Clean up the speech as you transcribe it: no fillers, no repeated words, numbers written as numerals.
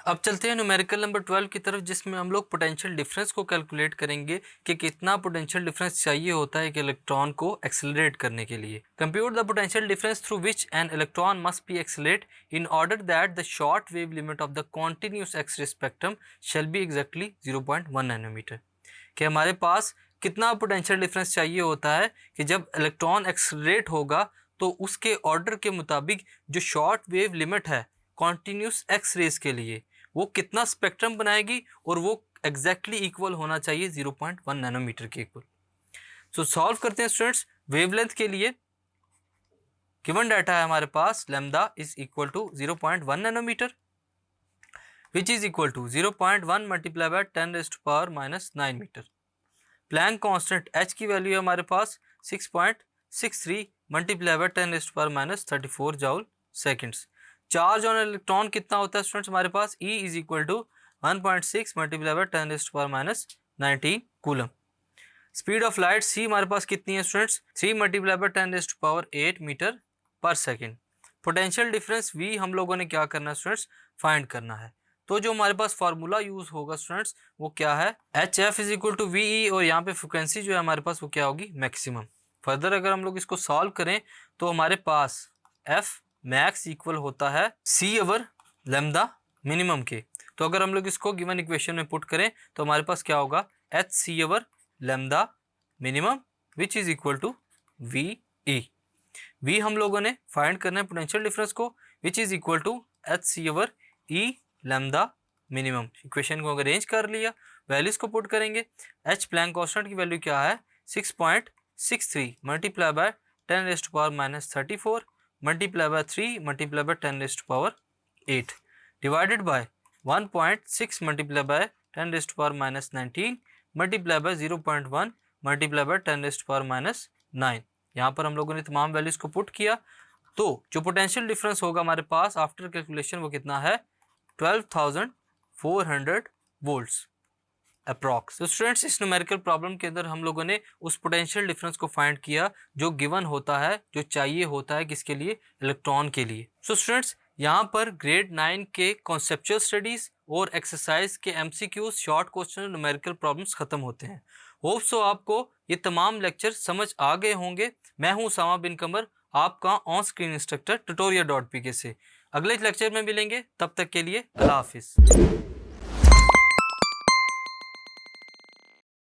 अब चलते हैं न्यूमेरिकल नंबर 12 की तरफ, जिसमें हम लोग पोटेंशियल डिफरेंस को कैलकुलेट करेंगे कि कितना पोटेंशियल डिफरेंस चाहिए होता है एक इलेक्ट्रॉन को एक्सेलरेट करने के लिए। Compute the potential difference through which an electron must be accelerate in order that the short wave limit of the continuous X-ray spectrum shall be exactly 0.1 nanometre. कि हमारे पास कितना पोटेंशियल डिफरेंस चाहिए होता है कि जब इलेक्ट्रॉन एक्सेलरेट होगा तो उसके ऑर्डर के मुताबिक जो शॉर्ट वेव लिमिट है कॉन्टिन्यूस एक्स रेज के लिए वो कितना स्पेक्ट्रम बनाएगी और वो एग्जैक्टली इक्वल होना चाहिए 0.1 नैनोमीटर के इक्वल। सो सॉल्व करते हैं स्टूडेंट्स। वेवलेंथ के लिए गिवन डाटा है हमारे पास lambda is equal to 0.1 nanometre which is equal to 0.1 multiply by 10⁻⁻⁹ metre. Planck constant h की वैल्यू है हमारे पास 6.63 multiply by 10⁻34 joule seconds. Charge on electron कितना होता है स्टूडेंट्स हमारे पास E is equal to 1.6 multiply by 10⁻⁹ coulomb. Speed of light c हमारे पास कितनी है students 3 multiply by 10⁸ metre per second. Potential difference V हम लोगों ने क्या करना है स्टूडेंट्स फाइंड करना है। तो जो हमारे पास फार्मूला यूज होगा स्टूडेंट्स वो क्या है HF is equal to VE और यहाँ पे फ्रिक्वेंसी जो है हमारे पास वो क्या होगी मैक्सिमम। फर्दर अगर हम लोग इसको सॉल्व करें तो हमारे पास F मैक्स इक्वल होता है C ओवर लैम्डा मिनिमम के। तो अगर हम लोग इसको गिवन इक्वेशन में पुट करें तो हमारे पास क्या होगा HC over lambda minimum which is equal to VE। V हम लोगों ने फाइंड करना है पोटेंशियल डिफरेंस को which is equal to HC over E lambda minimum. Equation को अगर अरेंज कर लिया वैल्यूज को पुट करेंगे। H प्लैंक कांस्टेंट की वैल्यू क्या है 6.63 multiply bye 10⁻⁻34 multiply by 3 multiply bye 10⁻8 divided by 1.6 multiply bye 10⁻⁻19 multiply by 0.1 multiply by 10⁻⁹। यहाँ पर हम लोगों ने तमाम वैल्यूज को पुट किया तो जो पोटेंशियल डिफरेंस होगा हमारे पास आफ्टर कैलकुलेशन वो कितना है 12,400 वोल्ट्स अप्रॉक्स। तो स्टूडेंट्स इस न्यूमेरिकल प्रॉब्लम के अंदर हम लोगों ने उस पोटेंशियल डिफरेंस को फाइंड किया जो गिवन होता है जो चाहिए होता है किसके लिए इलेक्ट्रॉन के लिए। सो स्टूडेंट्स यहाँ पर ग्रेड 9 के कॉन्सेप्चुअल स्टडीज और एक्सरसाइज के MCQs short question numerical problems खत्म होते हैं। होप सो आपको ये तमाम लेक्चर समझ आ गए होंगे। मैं हूँ उसामा बिन कमर आपका ऑन स्क्रीन इंस्ट्रक्टर tutorial.pk से। अगले लेक्चर में मिलेंगे, तब तक के लिए अल्लाह हाफिज़।